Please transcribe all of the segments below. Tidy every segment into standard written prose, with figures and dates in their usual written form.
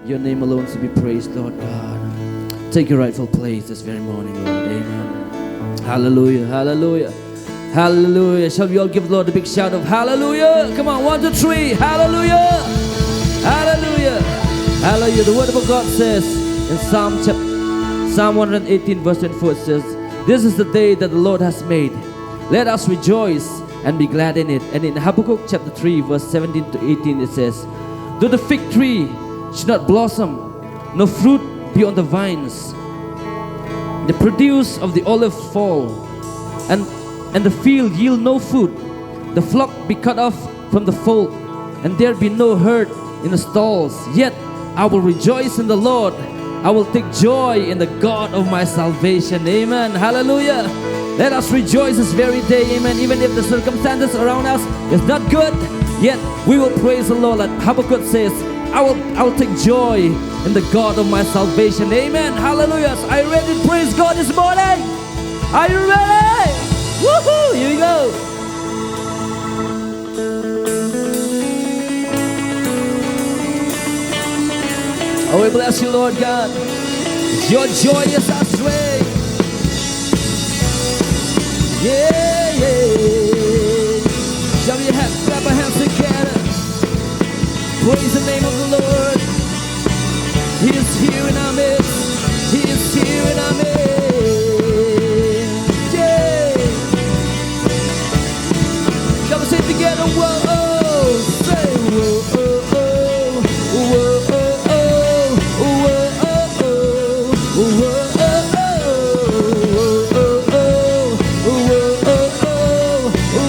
Your name alone to be praised, Lord God. Take your rightful place this very morning, Lord. Amen. Hallelujah, hallelujah, hallelujah. Shall we all give the Lord a big shout of hallelujah? Come on, 1, 2, 3, hallelujah, hallelujah, hallelujah. The word of God says in Psalm 118 verse 24, it says, this is the day that the Lord has made. Let us rejoice and be glad in it. And in Habakkuk chapter 3 verse 17 to 18 it says, though the fig tree should not blossom, no fruit be on the vines, the produce of the olive fall, and the field yield no food, the flock be cut off from the fold, and there be no herd in the stalls. Yet I will rejoice in the Lord. I will take joy in the God of my salvation. Amen. Hallelujah. Let us rejoice this very day. Amen. Even if the circumstances around us is not good, yet we will praise the Lord. Like Habakkuk says, I will take joy in the God of my salvation. Amen. Hallelujah. Are you ready to praise God this morning? Are you ready? Woohoo! Here we go. Oh, we bless you, Lord God. Your joy is our strength. Yeah, yeah. Shall we clap our hands together? Praise the name of the Lord. He is here in our midst. He is here in our midst. Yeah. Shall we say it together? Whoa, oh, say whoa, oh, oh, whoa, oh, oh, whoa, oh, oh,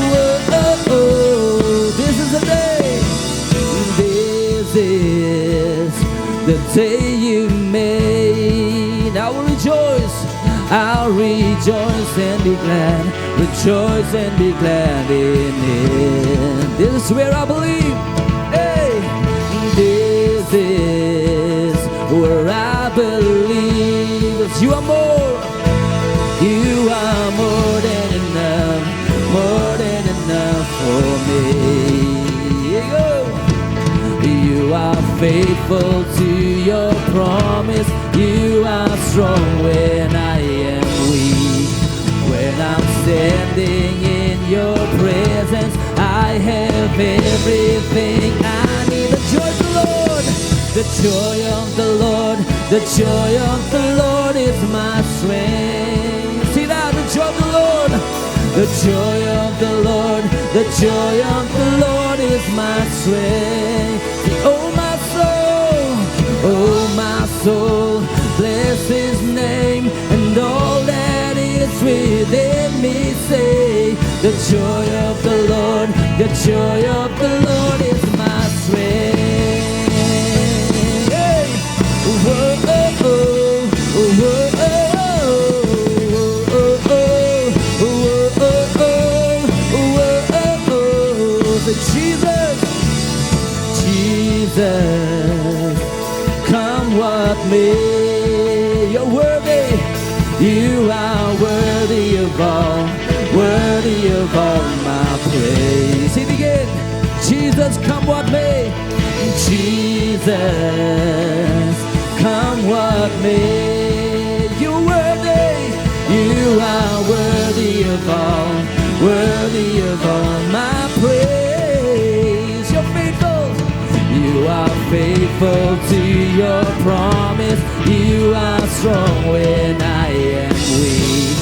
whoa, oh, oh. This is the day. This is the day you made. I will rejoice. I'll rejoice and be glad. Rejoice and be glad in it. This is where I believe. Hey, this is where I believe. 'Cause you are more. You are more than enough. More than enough for me. Here you go. You are faithful to your promise. You are strong when I am weak. When I'm standing in your presence, I have everything I need. The joy of the Lord, the joy of the Lord, the joy of the Lord is my strength. See that? The joy of the Lord, the joy of the Lord, the joy of the Lord is my strength. Oh my soul, bless his name, and all that is within me say, the joy of the Lord, the joy of the Lord is my strength. Hey. Whoa, oh, oh, whoa, oh, oh, oh, oh, oh, oh, oh, oh, the Jesus, Jesus, come what may, you're worthy, you are worthy of all my praise. Sing it again. Jesus, come what may, Jesus, come what may, you're worthy, you are worthy of all my praise. You're faithful. You are faithful to your promise. You are strong when I am weak.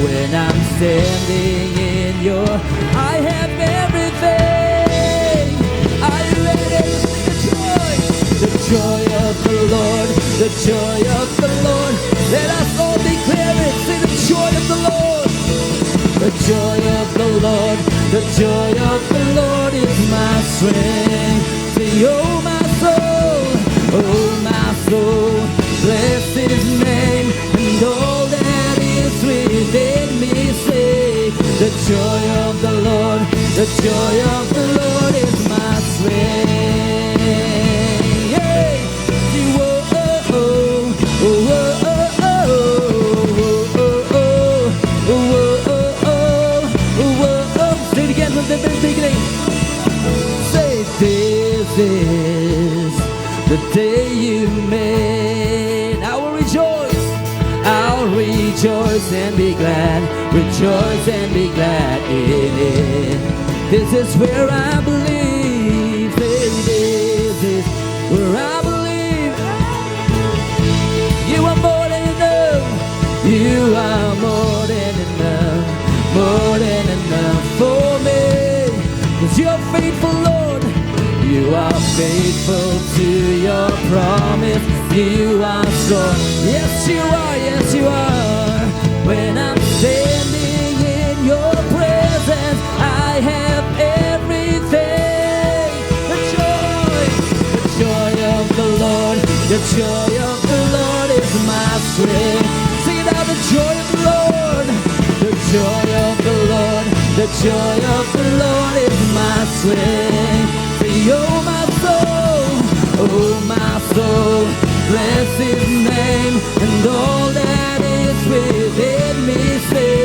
When I'm standing in your, I have everything. Are you ready? The joy of the Lord, the joy of the Lord. Let us all declare it. Say the joy of the Lord. The joy of the Lord, the joy of the Lord is my strength. Say, oh my soul, bless his name, and all that is within me say, the joy of the Lord, the joy of the Lord is my strength. Hey. Whoa, oh, oh, oh, oh, oh, oh, oh, oh, oh. Say it again from the beginning. Say, this is the day you glad, rejoice and be glad in it. This is where I believe, this is where I believe. You are more than enough, you are more than enough, more than enough for me. 'Cause you're faithful, Lord, you are faithful to your promise. You are strong, yes you are, yes you are. When I'm standing in your presence, I have everything. The joy of the Lord, the joy of the Lord is my strength. Sing it out, the joy of the Lord, the joy of the Lord, the joy of the Lord is my strength. Say, oh my soul, oh my soul, bless his name, and all that is within me say,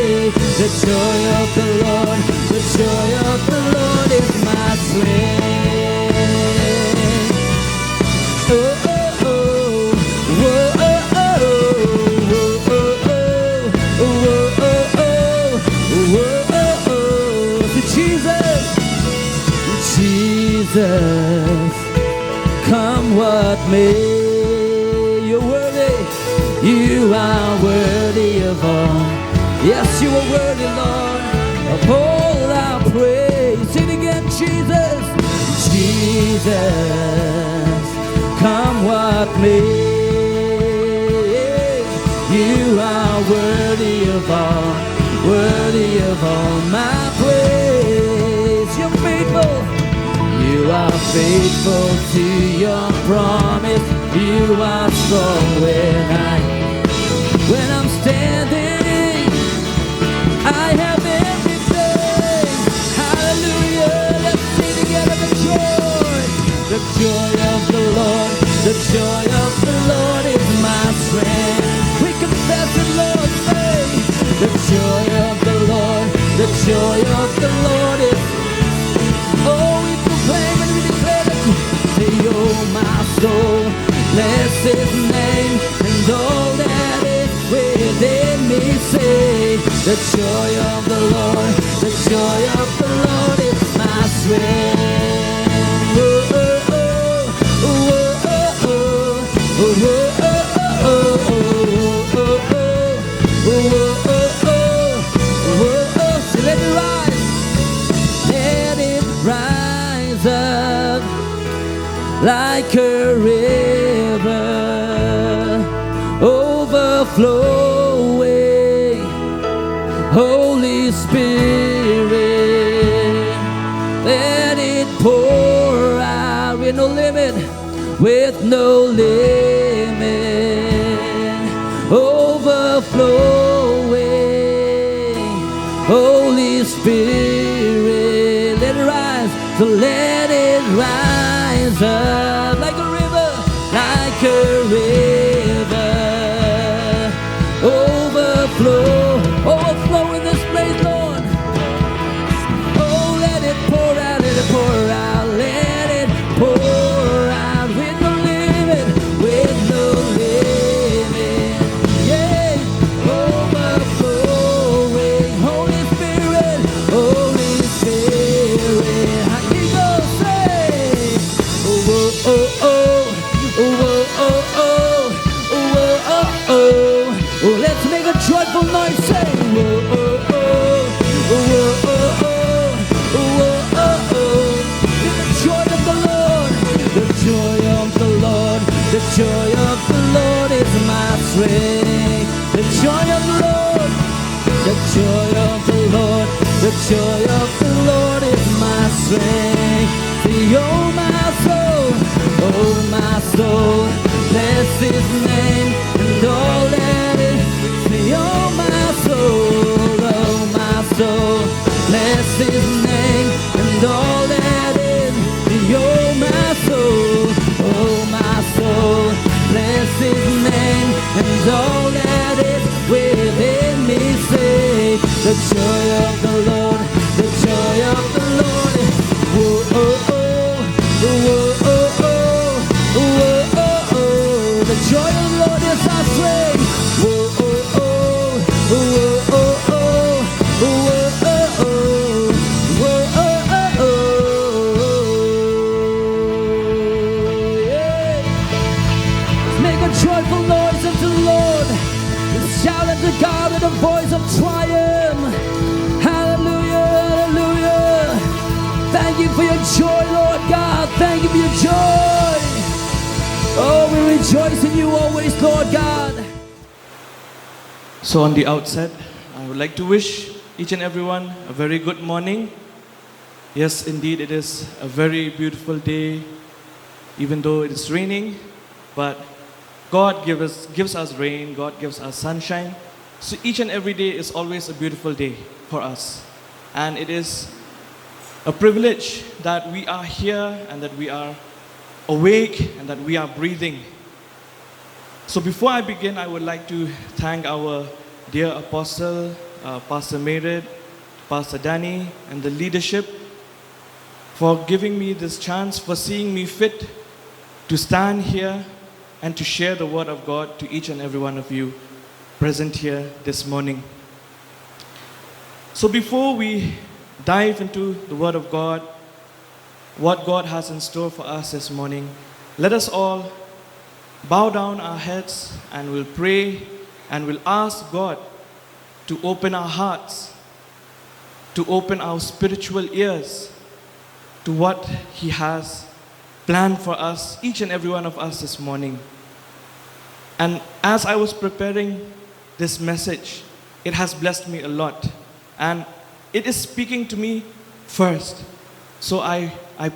the joy of the Lord, the joy of the Lord is my strength. Oh, oh, oh, oh, oh, oh, oh, oh, oh, oh, oh, oh, to Jesus, Jesus, come what may. You are worthy of all. Yes, you are worthy, Lord, of all our praise. Sing again, Jesus, Jesus, come what may. You are worthy of all my praise. You're faithful. You are faithful to your promise. You are strong when I'm standing. I have everything. Hallelujah. Let's sing together the joy of the Lord. The joy of the Lord is my strength. We confess it, Lord, say, the joy of the Lord. The joy of the Lord is. Oh, we proclaim and we declare it. Say, oh my soul, bless his name, and all that is within me say, the joy of the Lord, the joy of the Lord is my strength. Oh, oh, oh, oh, oh, oh, oh, oh, oh, oh, so let it rise up like a river, overflowing. Holy Spirit, let it pour out with no limit, with no limit. Overflowing. Holy Spirit, let it rise, so let it rise up like a river, like a river. Overflow, overflow in this place, Lord. Oh, let it pour out, let it pour out, let it pour out with no limit, with no limit. Yeah, overflowing. Holy Spirit, Holy Spirit. How you go say, oh, oh, oh, oh, oh, oh, oh, oh, oh, oh. Oh, let's make a joyful noise, say, oh, oh, oh, oh, oh, oh, oh, oh, oh. The joy of the Lord, the joy of the Lord, the joy of the Lord is my strength. The joy of the Lord, the joy of the Lord, the joy of the Lord is my strength. Say, oh my soul, bless his name, and all that is. Say, oh my soul, bless his name, and all that is. Say, oh my soul, bless his name, and all that is within me say, the joy of the Lord, the joy of the Lord. Oh, oh, oh, oh, oh, oh, oh, oh, oh. The joy of the Lord is our strength. Oh, oh, oh, oh, oh, oh. triumph. Hallelujah, hallelujah. Thank you for your joy, Lord God. Thank you for your joy. Oh, we rejoice in you always, Lord God. So on the outset, I would like to wish each and everyone a very good morning. Yes, indeed, it is a very beautiful day, even though it is raining, but God gives us rain, God gives us sunshine. So each and every day is always a beautiful day for us. And it is a privilege that we are here and that we are awake and that we are breathing. So before I begin, I would like to thank our dear apostle, Pastor Mered, Pastor Danny, and the leadership for giving me this chance, for seeing me fit to stand here and to share the word of God to each and every one of you present here this morning. So before we dive into the word of God, what God has in store for us this morning, let us all bow down our heads and we'll pray and we'll ask God to open our hearts, to open our spiritual ears to what He has planned for us, each and every one of us this morning. And as I was preparing this message, it has blessed me a lot. And it is speaking to me first. So I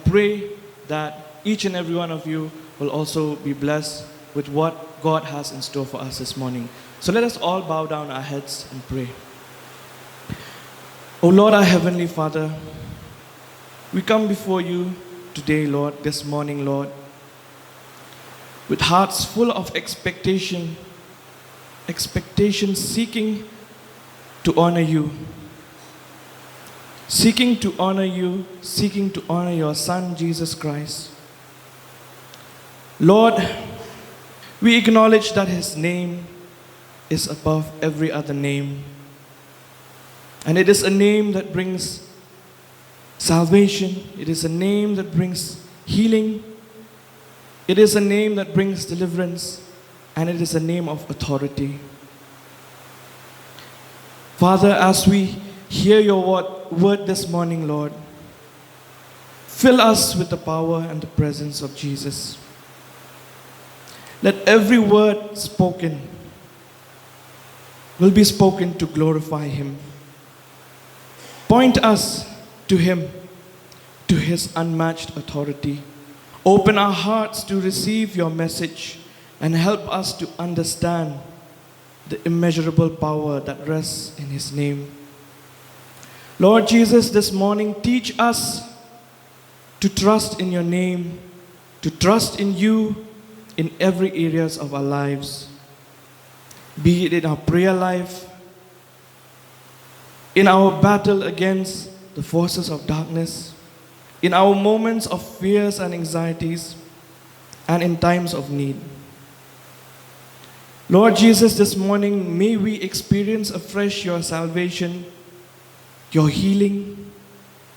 pray that each and every one of you will also be blessed with what God has in store for us this morning. So let us all bow down our heads and pray. Oh Lord, our Heavenly Father, we come before you today, Lord, this morning, Lord, with hearts full of expectation, seeking to honor you, seeking to honor you, seeking to honor your Son, Jesus Christ. Lord, we acknowledge that His name is above every other name. And it is a name that brings salvation. It is a name that brings healing. It is a name that brings deliverance. And it is a name of authority. Father, as we hear your word this morning, Lord, fill us with the power and the presence of Jesus. Let every word spoken will be spoken to glorify Him. Point us to Him, to His unmatched authority. Open our hearts to receive your message and help us to understand the immeasurable power that rests in His name. Lord Jesus, this morning, teach us to trust in your name, to trust in you in every areas of our lives, be it in our prayer life, in our battle against the forces of darkness, in our moments of fears and anxieties, and in times of need. Lord Jesus, this morning, may we experience afresh your salvation, your healing,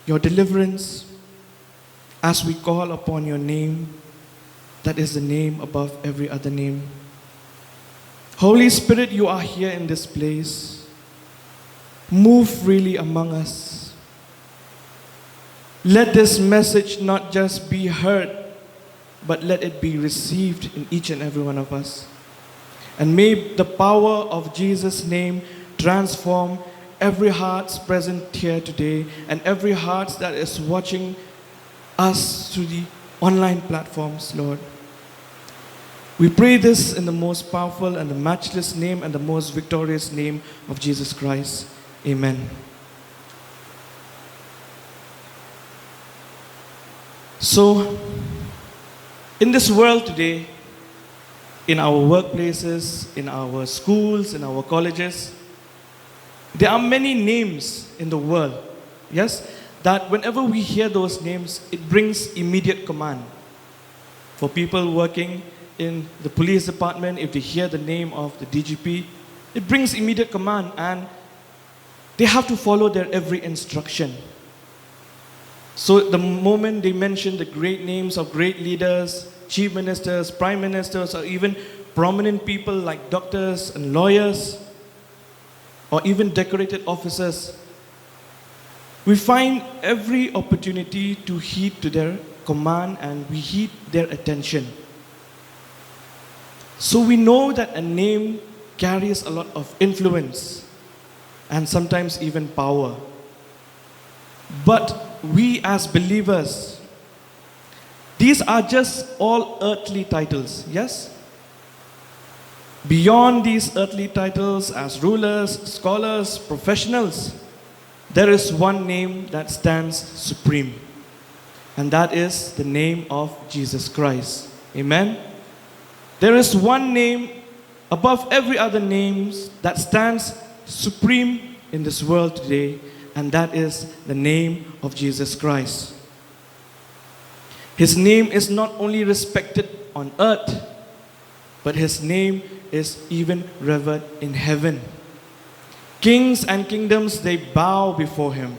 your deliverance, as we call upon your name, that is the name above every other name. Holy Spirit, you are here in this place. Move freely among us. Let this message not just be heard, but let it be received in each and every one of us. And may the power of Jesus' name transform every heart present here today and every heart that is watching us through the online platforms, Lord. We pray this in the most powerful and the matchless name and the most victorious name of Jesus Christ. Amen. So, in this world today, in our workplaces, in our schools, in our colleges, there are many names in the world, yes, that whenever we hear those names, it brings immediate command. For people working in the police department, if they hear the name of the DGP, it brings immediate command and they have to follow their every instruction. So the moment they mention the great names of great leaders, chief ministers, prime ministers, or even prominent people like doctors and lawyers, or even decorated offices, we find every opportunity to heed to their command and we heed their attention. So we know that a name carries a lot of influence and sometimes even power. But we as believers, these are just all earthly titles, yes? Beyond these earthly titles as rulers, scholars, professionals, there is one name that stands supreme, and that is the name of Jesus Christ. Amen? There is one name above every other name that stands supreme in this world today, and that is the name of Jesus Christ. His name is not only respected on earth, but his name is even revered in heaven. Kings and kingdoms, they bow before him.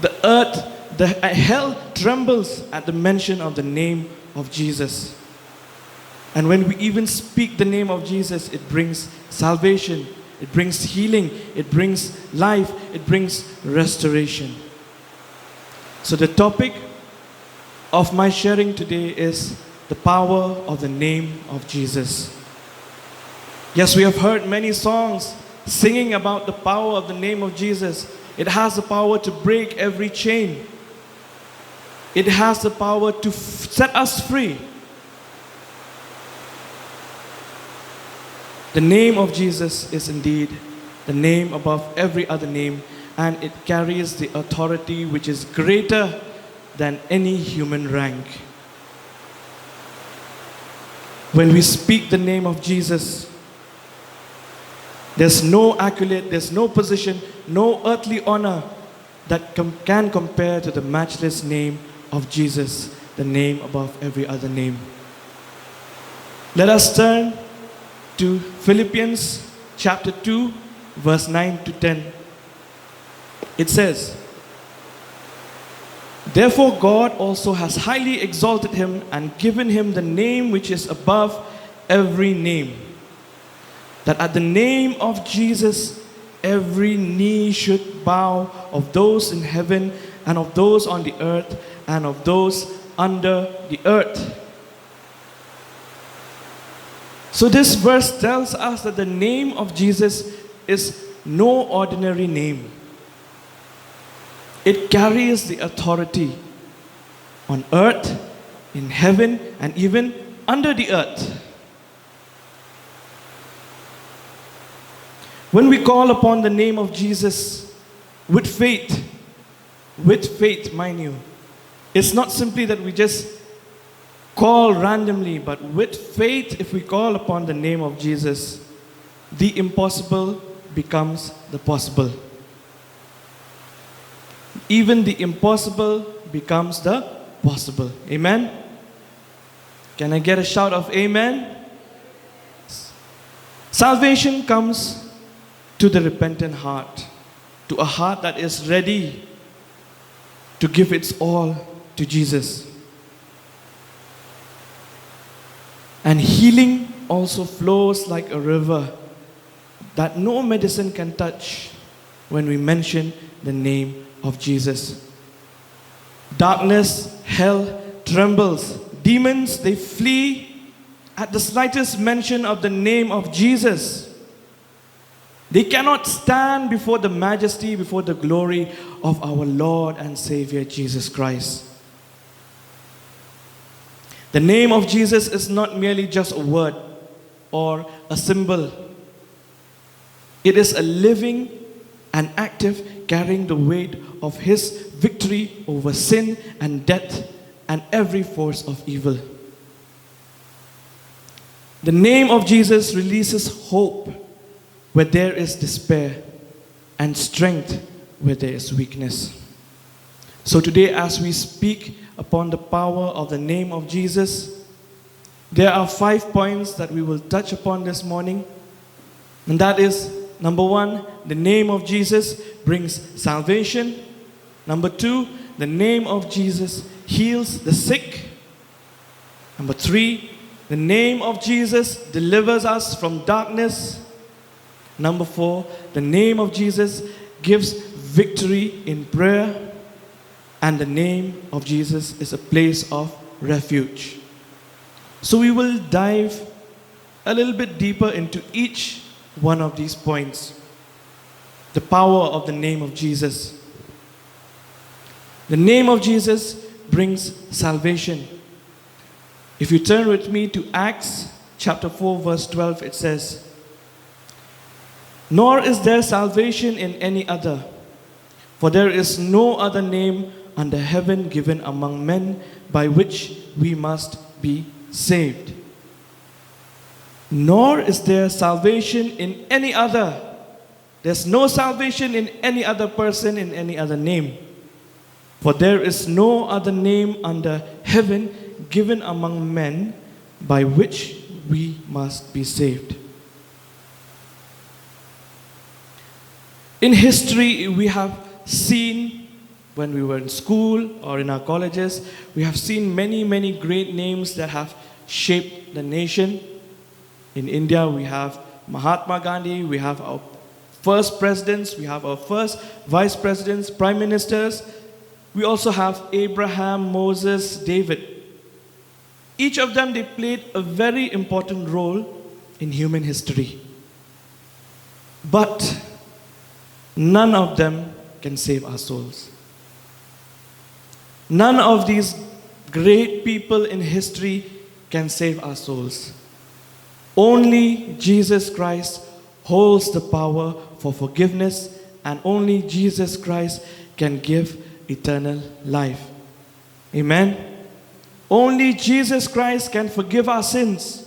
The earth, the hell trembles at the mention of the name of Jesus. And when we even speak the name of Jesus, it brings salvation, it brings healing, it brings life, it brings restoration. So the topic of my sharing today is the power of the name of Jesus. Yes, we have heard many songs singing about the power of the name of Jesus. It has the power to break every chain. It has the power to set us free. The name of Jesus is indeed the name above every other name, and it carries the authority which is greater than any human rank. When we speak the name of Jesus, there's no accolade, there's no position, no earthly honor that can compare to the matchless name of Jesus, the name above every other name. Let us turn to Philippians chapter 2, verse 9 to 10. It says, "Therefore God also has highly exalted him and given him the name which is above every name, that at the name of Jesus every knee should bow, of those in heaven and of those on the earth and of those under the earth." So this verse tells us that the name of Jesus is no ordinary name. It carries the authority on earth, in heaven, and even under the earth. When we call upon the name of Jesus with faith, mind you, it's not simply that we just call randomly, but with faith, if we call upon the name of Jesus, the impossible becomes the possible. Even the impossible becomes the possible. Amen? Can I get a shout of amen? Salvation comes to the repentant heart, to a heart that is ready to give its all to Jesus. And healing also flows like a river that no medicine can touch when we mention the name of Jesus. Darkness, hell trembles. Demons, they flee at the slightest mention of the name of Jesus. They cannot stand before the majesty, before the glory of our Lord and Savior Jesus Christ. The name of Jesus is not merely just a word or a symbol. It is a living and active, carrying the weight of his victory over sin and death and every force of evil. The name of Jesus releases hope where there is despair and strength where there is weakness. So today, as we speak upon the power of the name of Jesus, there are 5 points that we will touch upon this morning. And that is, number 1, the name of Jesus brings salvation. Number 2, the name of Jesus heals the sick. Number 3, the name of Jesus delivers us from darkness. Number 4, the name of Jesus gives victory in prayer, and the name of Jesus is a place of refuge. So we will dive a little bit deeper into each one of these points. The power of the name of Jesus. The name of Jesus brings salvation. If you turn with me to Acts chapter 4 verse 12, it says, "Nor is there salvation in any other, for there is no other name under heaven given among men by which we must be saved." Nor is there salvation in any other. There's no salvation in any other person, in any other name. For there is no other name under heaven given among men by which we must be saved. In history, we have seen, when we were in school or in our colleges, we have seen many, many great names that have shaped the nation. In India, we have Mahatma Gandhi, we have our first presidents, we have our first vice presidents, prime ministers. We also have Abraham, Moses, David. Each of them, they played a very important role in human history. But none of them can save our souls. None of these great people in history can save our souls. Only Jesus Christ holds the power for forgiveness, and only Jesus Christ can give eternal life. Amen. Only Jesus Christ can forgive our sins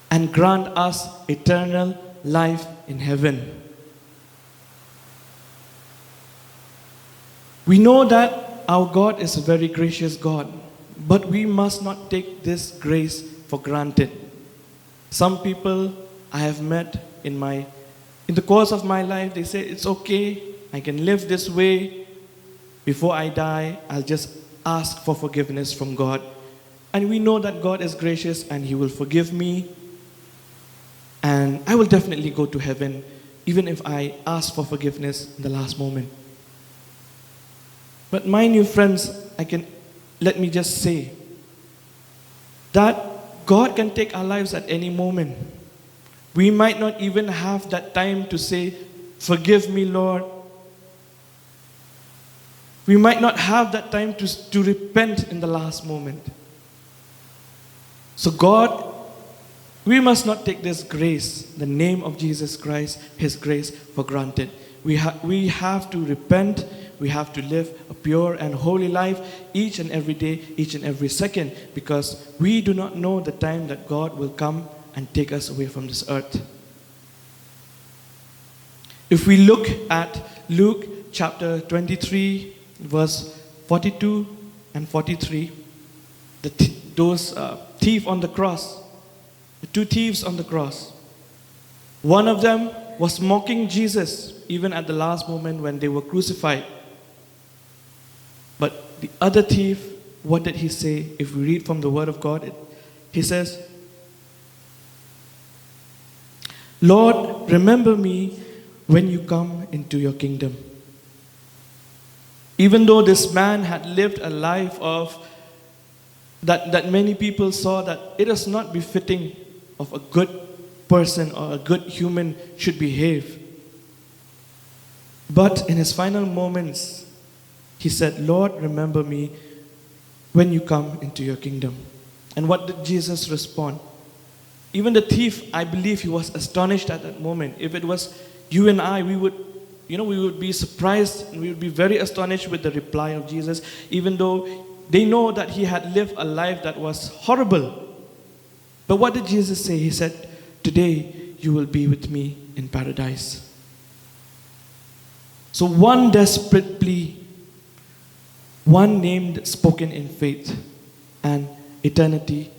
and grant us eternal life in heaven. We know that our God is a very gracious God, but we must not take this grace for granted. Some people I have met in the course of my life, they say, it's okay, I can live this way. Before I die, I'll just ask for forgiveness from God. And we know that God is gracious and He will forgive me. And I will definitely go to heaven, even if I ask for forgiveness in the last moment. But my new friends, let me just say that God can take our lives at any moment. We might not even have that time to say, "Forgive me, Lord." We might not have that time to repent in the last moment. So God, we must not take this grace, the name of Jesus Christ, His grace, for granted. We have to repent. We have to live a pure and holy life each and every day, each and every second, because we do not know the time that God will come and take us away from this earth. If we look at Luke chapter 23, verse 42 and 43, those thief on the cross, the two thieves on the cross, one of them was mocking Jesus even at the last moment when they were crucified. But the other thief, what did he say? If we read from the Word of God, he says, "Lord, remember me when you come into your kingdom." Even though this man had lived a life of that many people saw that it is not befitting of a good person or a good human should behave. But in his final moments, he said, "Lord, remember me when you come into your kingdom." And what did Jesus respond? Even the thief, I believe he was astonished at that moment. If it was you and I, we would be surprised and we would be very astonished with the reply of Jesus, even though they know that he had lived a life that was horrible. But what did Jesus say? He said, "Today you will be with me in paradise." So one desperate plea, one name spoken in faith, and eternity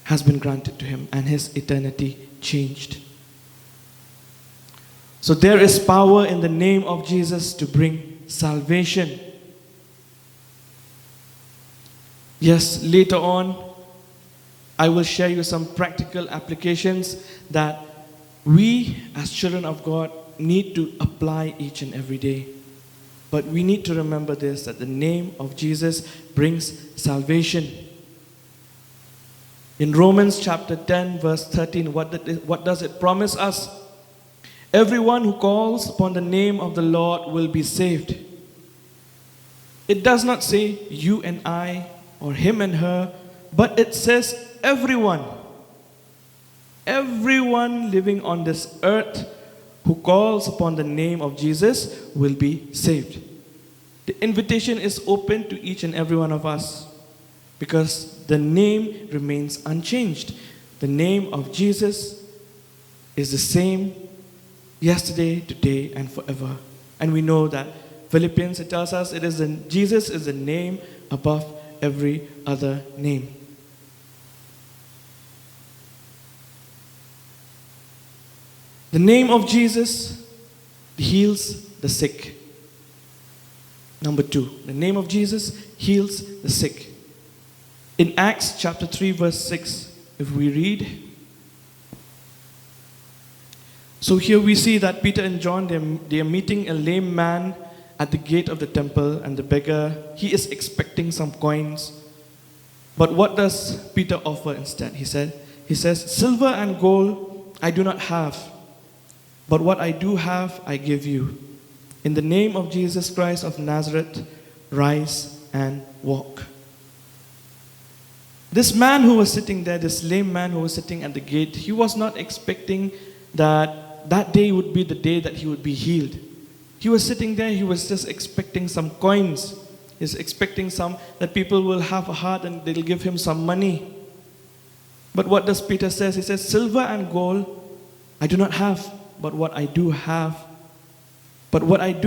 has been granted to him, and his eternity changed. So there is power in the name of Jesus to bring salvation. Yes, later on, I will share you some practical applications that we as children of God need to apply each and every day. But we need to remember this, that the name of Jesus brings salvation. In Romans chapter 10 verse 13, what does it promise us? Everyone who calls upon the name of the Lord will be saved. It does not say you and I or him and her, but it says everyone. Everyone living on this earth who calls upon the name of Jesus will be saved. The invitation is open to each and every one of us because the name remains unchanged. The name of Jesus is the same yesterday, today, and forever. And we know that Philippians, it tells us Jesus is the name above every other name. The name of Jesus heals the sick. Number 2, the name of Jesus heals the sick. In Acts chapter 3 verse 6, if we read, so here we see that Peter and John, they are meeting a lame man at the gate of the temple, and the beggar, he is expecting some coins. But what does Peter offer instead? He says, silver and gold I do not have, but what I do have I give you. In the name of Jesus Christ of Nazareth, rise and walk. This man who was sitting there, this lame man who was sitting at the gate, he was not expecting that day would be the day that he would be healed. He was sitting there, he was just expecting some coins. He's expecting that people will have a heart and they'll give him some money. But what does Peter say? He says, silver and gold I do not have, but what I do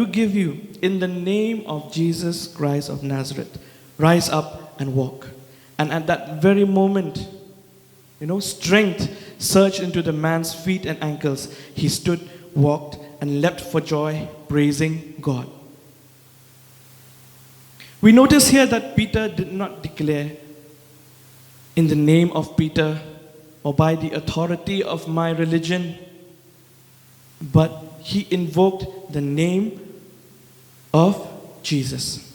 give you, in the name of Jesus Christ of Nazareth, rise up and walk. And at that very moment, strength surged into the man's feet and ankles. He stood, walked, and leapt for joy, praising God. We notice here that Peter did not declare, in the name of Peter, or by the authority of my religion, but he invoked the name of Jesus.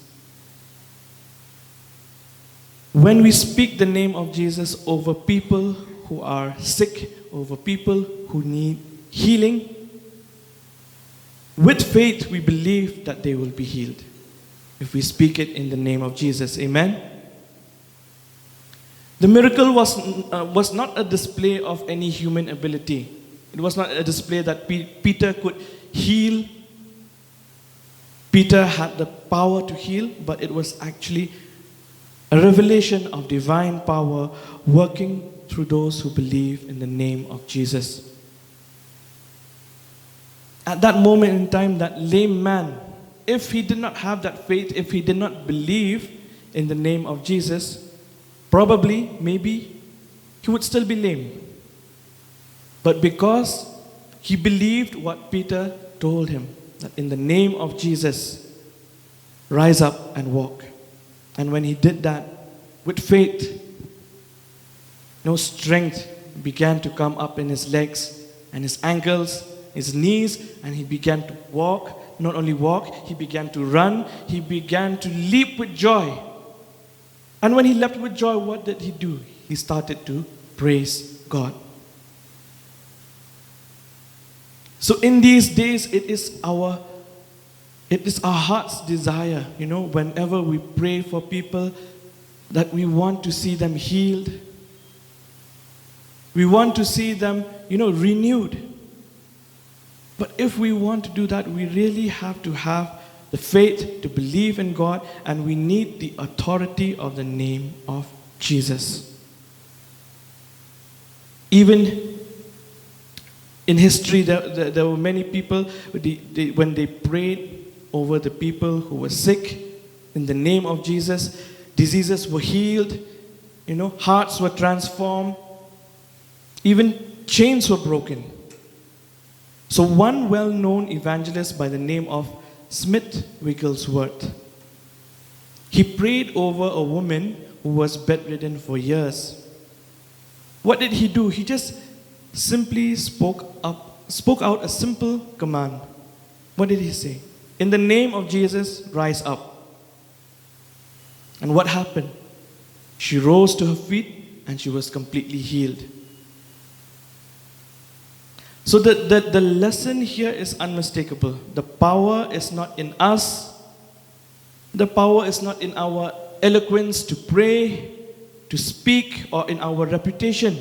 When we speak the name of Jesus over people who are sick, over people who need healing, with faith we believe that they will be healed. If we speak it in the name of Jesus, amen? The miracle was not a display of any human ability. It was not a display that Peter could heal. Peter had the power to heal, but it was actually a revelation of divine power working through those who believe in the name of Jesus. At that moment in time, that lame man, if he did not have that faith, if he did not believe in the name of Jesus, maybe, he would still be lame. But because he believed what Peter told him, that in the name of Jesus, rise up and walk. And when he did that, with faith, strength began to come up in his legs and his ankles, his knees, and he began to walk. Not only walk, he began to run. He began to leap with joy. And when he leapt with joy, what did he do? He started to praise God. So in these days, it is our heart's desire, whenever we pray for people, that we want to see them healed. We want to see them, renewed. But if we want to do that, we really have to have the faith to believe in God, and we need the authority of the name of Jesus. Even in history, there were many people, when they prayed over the people who were sick, in the name of Jesus, diseases were healed, hearts were transformed, even chains were broken. So one well-known evangelist by the name of Smith Wigglesworth, he prayed over a woman who was bedridden for years. What did he do? He just simply spoke up spoke out a simple command. What did he say? In the name of Jesus, rise up. And what happened? She rose to her feet and she was completely healed. So the lesson here is unmistakable. The power is not in us. The power is not in our eloquence to pray, to speak, or in our reputation.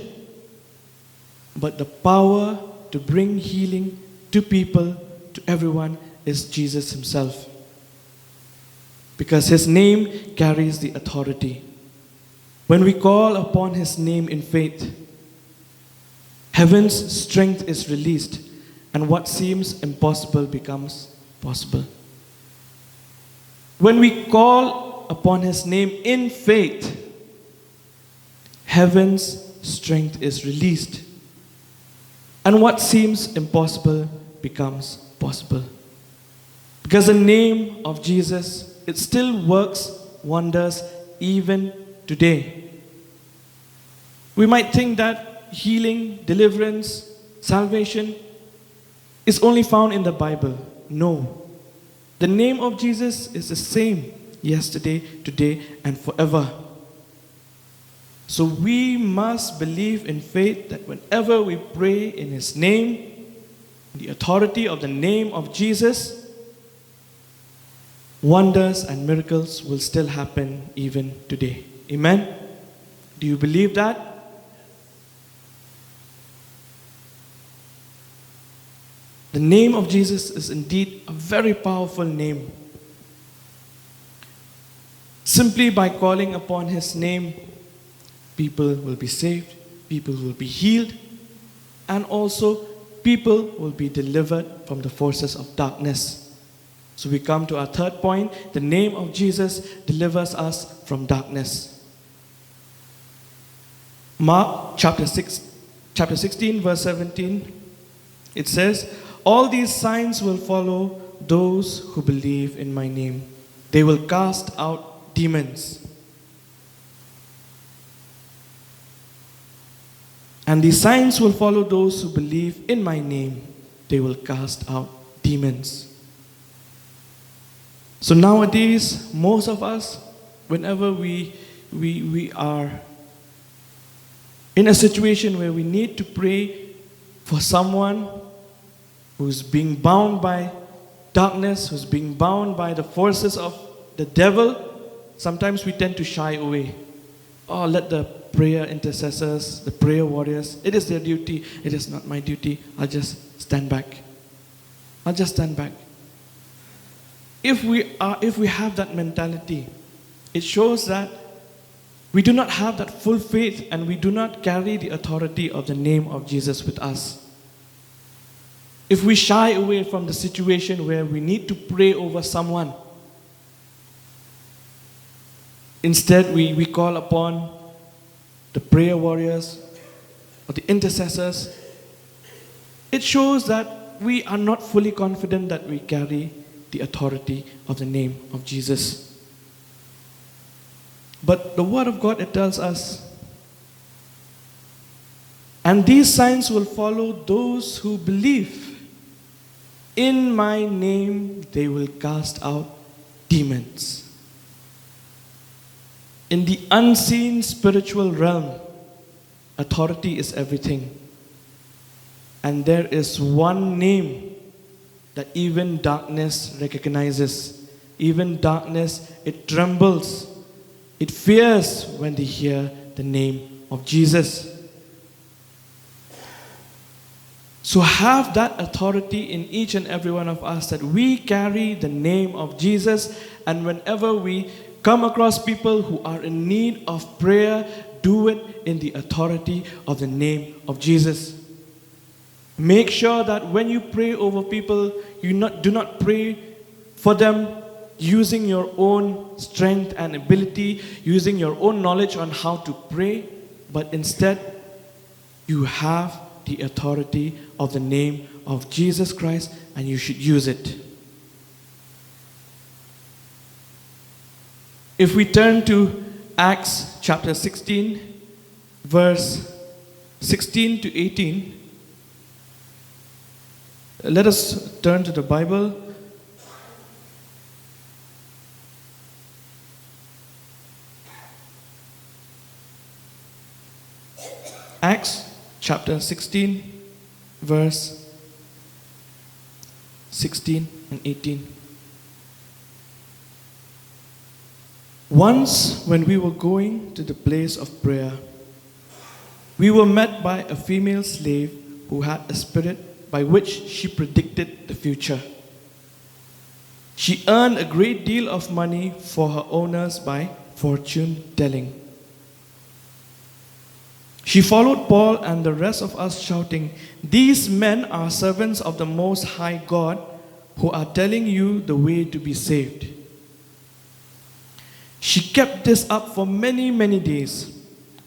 But the power to bring healing to people, to everyone, is Jesus himself. Because his name carries the authority. When we call upon his name in faith, heaven's strength is released, and what seems impossible becomes possible. When we call upon his name in faith, heaven's strength is released, and what seems impossible becomes possible. Because the name of Jesus, it still works wonders even today. We might think that healing, deliverance, salvation is only found in the Bible. No. The name of Jesus is the same yesterday, today, and forever. So we must believe in faith that whenever we pray in his name, the authority of the name of Jesus, wonders and miracles will still happen even today. Amen? Do you believe that? The name of Jesus is indeed a very powerful name. Simply by calling upon his name, people will be saved, people will be healed, and also people will be delivered from the forces of darkness. So we come to our third point. The name of Jesus delivers us from darkness. Mark chapter 16, verse 17, it says, all these signs will follow those who believe in my name. They will cast out demons. And these signs will follow those who believe in my name. They will cast out demons. So nowadays, most of us, whenever we are in a situation where we need to pray for someone who's being bound by darkness, who's being bound by the forces of the devil, sometimes we tend to shy away. Oh, let the prayer intercessors, the prayer warriors, it is their duty. It is not my duty. I'll just stand back. I'll just stand back. If we have that mentality, it shows that we do not have that full faith and we do not carry the authority of the name of Jesus with us. If we shy away from the situation where we need to pray over someone, instead we call upon the prayer warriors or the intercessors, it shows that we are not fully confident that we carry the authority of the name of Jesus. But the Word of God, it tells us, and these signs will follow those who believe. In my name they will cast out demons. In the unseen spiritual realm, authority is everything. And there is one name that even darkness recognizes. Even darkness, it trembles. It fears when they hear the name of Jesus. So have that authority in each and every one of us, that we carry the name of Jesus, and whenever we come across people who are in need of prayer, do it in the authority of the name of Jesus. Make sure that when you pray over people, you do not pray for them using your own strength and ability, using your own knowledge on how to pray, but instead you have the authority of the name of Jesus Christ, and you should use it. If we turn to Acts chapter 16, verse 16 to 18, Let us turn to the Bible. Acts chapter 16, verse 16 and 18. Once, when we were going to the place of prayer, we were met by a female slave who had a spirit by which she predicted the future. She earned a great deal of money for her owners by fortune telling. She followed Paul and the rest of us, shouting, "These men are servants of the Most High God who are telling you the way to be saved." She kept this up for many, many days.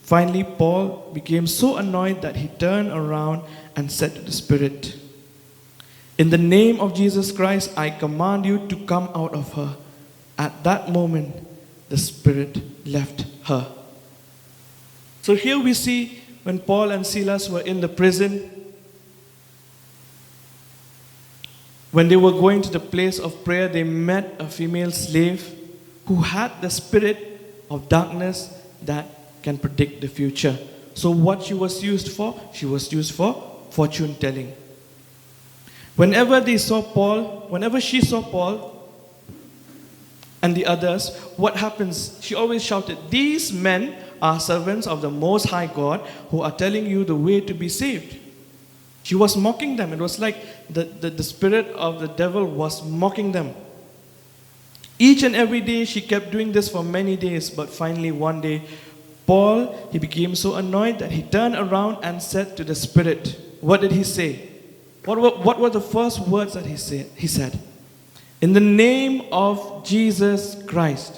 Finally, Paul became so annoyed that he turned around and said to the spirit, "In the name of Jesus Christ, I command you to come out of her." At that moment, the spirit left her. So here we see when Paul and Silas were in the prison, when they were going to the place of prayer, they met a female slave who had the spirit of darkness that can predict the future. So what she was used for? She was used for fortune telling. Whenever she saw Paul and the others, what happens? She always shouted, "These men are servants of the Most High God who are telling you the way to be saved." She was mocking them. It was like the spirit of the devil was mocking them. Each and every day she kept doing this for many days, but finally one day, Paul, he became so annoyed that he turned around and said to the spirit, what did he say? What were the first words that he said? He said, "In the name of Jesus Christ."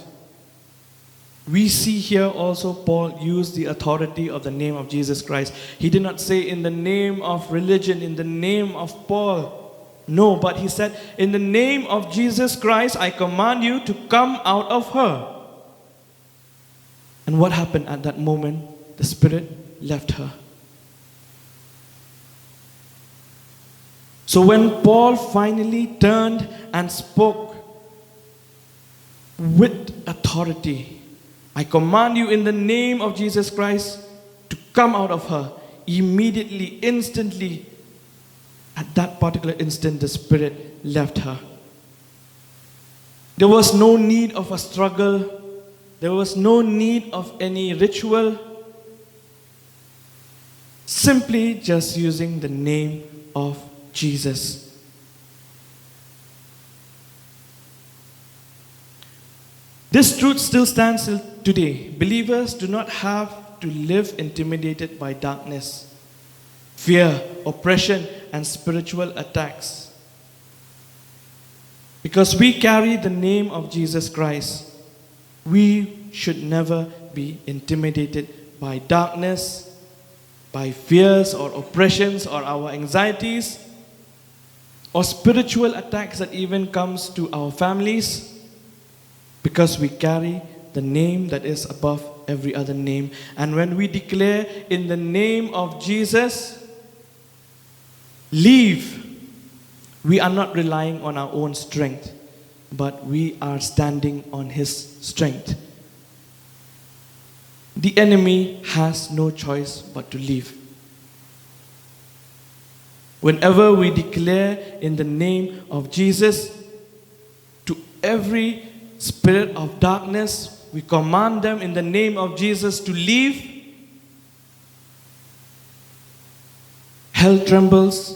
We see here also Paul used the authority of the name of Jesus Christ. He did not say in the name of religion, in the name of Paul. No, but he said, "In the name of Jesus Christ, I command you to come out of her." And what happened at that moment? The spirit left her. So when Paul finally turned and spoke with authority, "I command you in the name of Jesus Christ to come out of her," immediately, instantly, at that particular instant, the spirit left her. There was no need of a struggle. There was no need of any ritual. Simply just using the name of Jesus. This truth still stands till today. Believers do not have to live intimidated by darkness, fear, oppression, and spiritual attacks. Because we carry the name of Jesus Christ, we should never be intimidated by darkness, by fears or oppressions or our anxieties, or spiritual attacks that even comes to our families, because we carry the name that is above every other name. And when we declare in the name of Jesus, leave, we are not relying on our own strength, but we are standing on His strength. The enemy has no choice but to leave. Whenever we declare in the name of Jesus, to every spirit of darkness, we command them in the name of Jesus to leave. Hell trembles.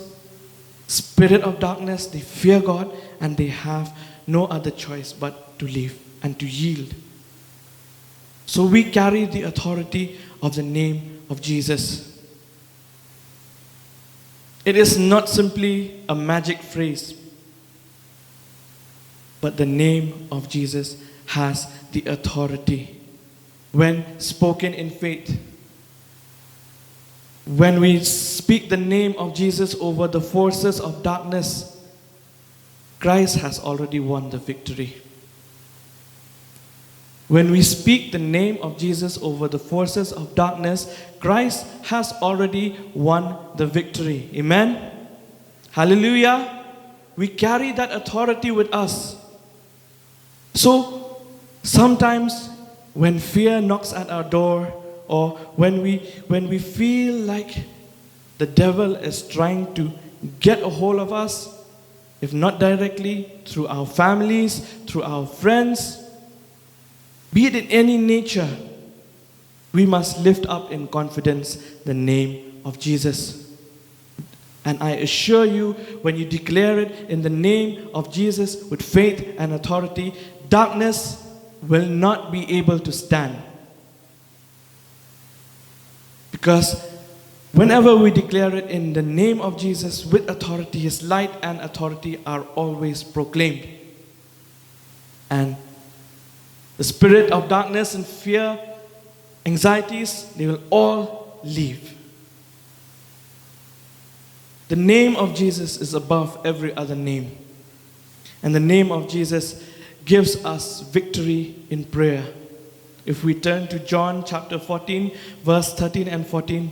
Spirit of darkness, they fear God and they have no other choice but to leave and to yield. So we carry the authority of the name of Jesus. It is not simply a magic phrase, but the name of Jesus has the authority. When spoken in faith, when we speak the name of Jesus over the forces of darkness, Christ has already won the victory. When we speak the name of Jesus over the forces of darkness, Christ has already won the victory. Amen? Hallelujah. We carry that authority with us. So sometimes when fear knocks at our door, or when we feel like the devil is trying to get a hold of us, if not directly, through our families, through our friends, be it in any nature, we must lift up in confidence the name of Jesus. And I assure you, when you declare it in the name of Jesus with faith and authority, darkness will not be able to stand. Because whenever we declare it in the name of Jesus with authority, His light and authority are always proclaimed. And the spirit of darkness and fear, anxieties, they will all leave. The name of Jesus is above every other name. And the name of Jesus gives us victory in prayer. If we turn to John chapter 14, verse 13 and 14,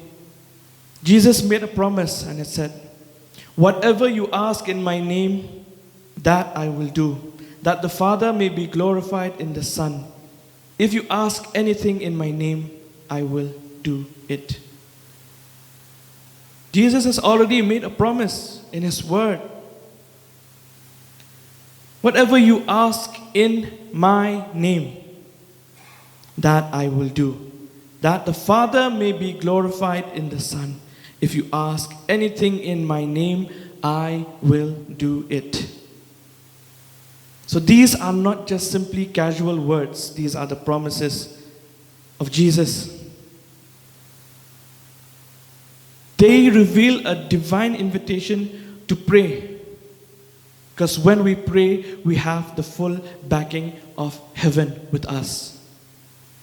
Jesus made a promise and it said, "Whatever you ask in my name, that I will do, that the Father may be glorified in the Son. If you ask anything in my name, I will do it." Jesus has already made a promise in His word. Whatever you ask in my name, that I will do, that the Father may be glorified in the Son. If you ask anything in my name, I will do it. So these are not just simply casual words. These are the promises of Jesus. They reveal a divine invitation to pray. Because when we pray, we have the full backing of heaven with us.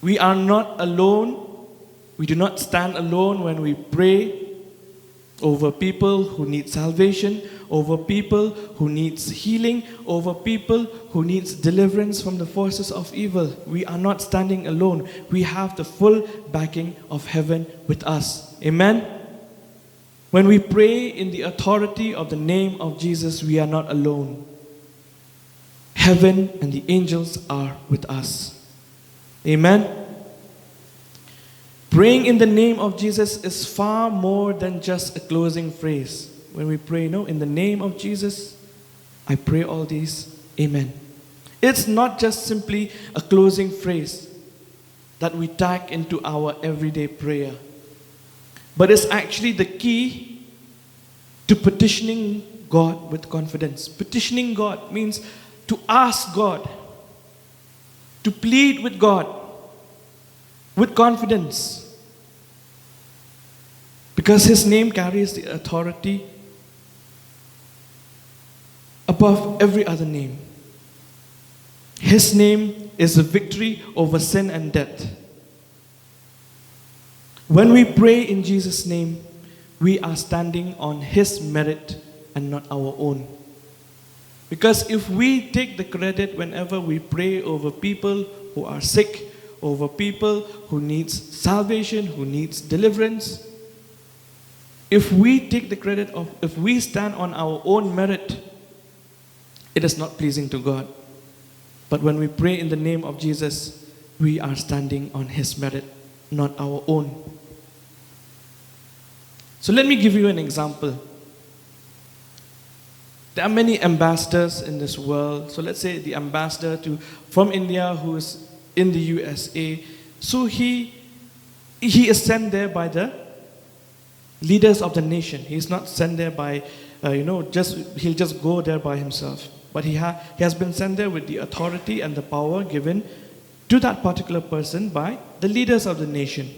We are not alone. We do not stand alone when we pray over people who need salvation, over people who needs healing, over people who needs deliverance from the forces of evil. We are not standing alone. We have the full backing of heaven with us. Amen? When we pray in the authority of the name of Jesus, we are not alone. Heaven and the angels are with us. Amen? Praying in the name of Jesus is far more than just a closing phrase. When we pray, no, in the name of Jesus, I pray all these, amen. It's not just simply a closing phrase that we tack into our everyday prayer, but it's actually the key to petitioning God with confidence. Petitioning God means to ask God, to plead with God with confidence. Because His name carries the authority above every other name. His name is a victory over sin and death. When we pray in Jesus' name, we are standing on His merit and not our own. Because if we take the credit whenever we pray over people who are sick, over people who needs salvation, who needs deliverance, if we take the credit of, if we stand on our own merit, it is not pleasing to God. But when we pray in the name of Jesus, we are standing on His merit, not our own. So let me give you an example. There are many ambassadors in this world. So let's say the ambassador from India who is in the USA. So he is sent there by the leaders of the nation. He is not sent there by, he'll just go there by himself. But he has been sent there with the authority and the power given to that particular person by the leaders of the nation.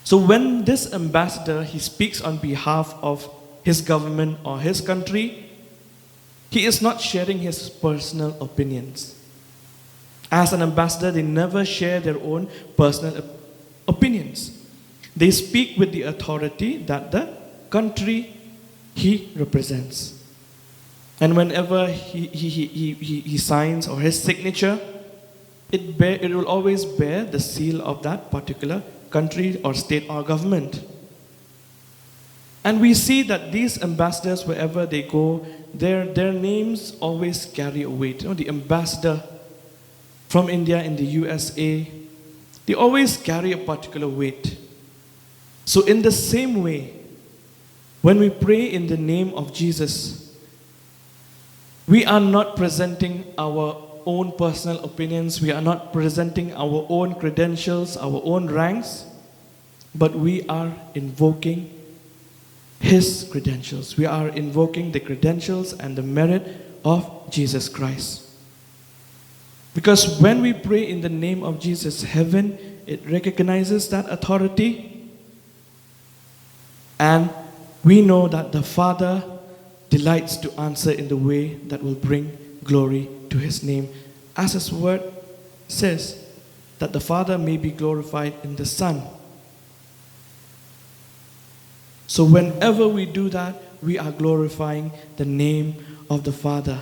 So when this ambassador, he speaks on behalf of his government or his country, he is not sharing his personal opinions. As an ambassador, they never share their own personal opinions. They speak with the authority that the country he represents. And whenever he signs or his signature, it will always bear the seal of that particular country or state or government. And we see that these ambassadors, wherever they go, their names always carry a weight. You know, the ambassador from India in the USA, they always carry a particular weight. So in the same way, when we pray in the name of Jesus, we are not presenting our own personal opinions, we are not presenting our own credentials, our own ranks, but we are invoking His credentials. We are invoking the credentials and the merit of Jesus Christ. Because when we pray in the name of Jesus, heaven, it recognizes that authority. And we know that the Father delights to answer in the way that will bring glory to His name. As His word says, that the Father may be glorified in the Son. So whenever we do that, we are glorifying the name of the Father.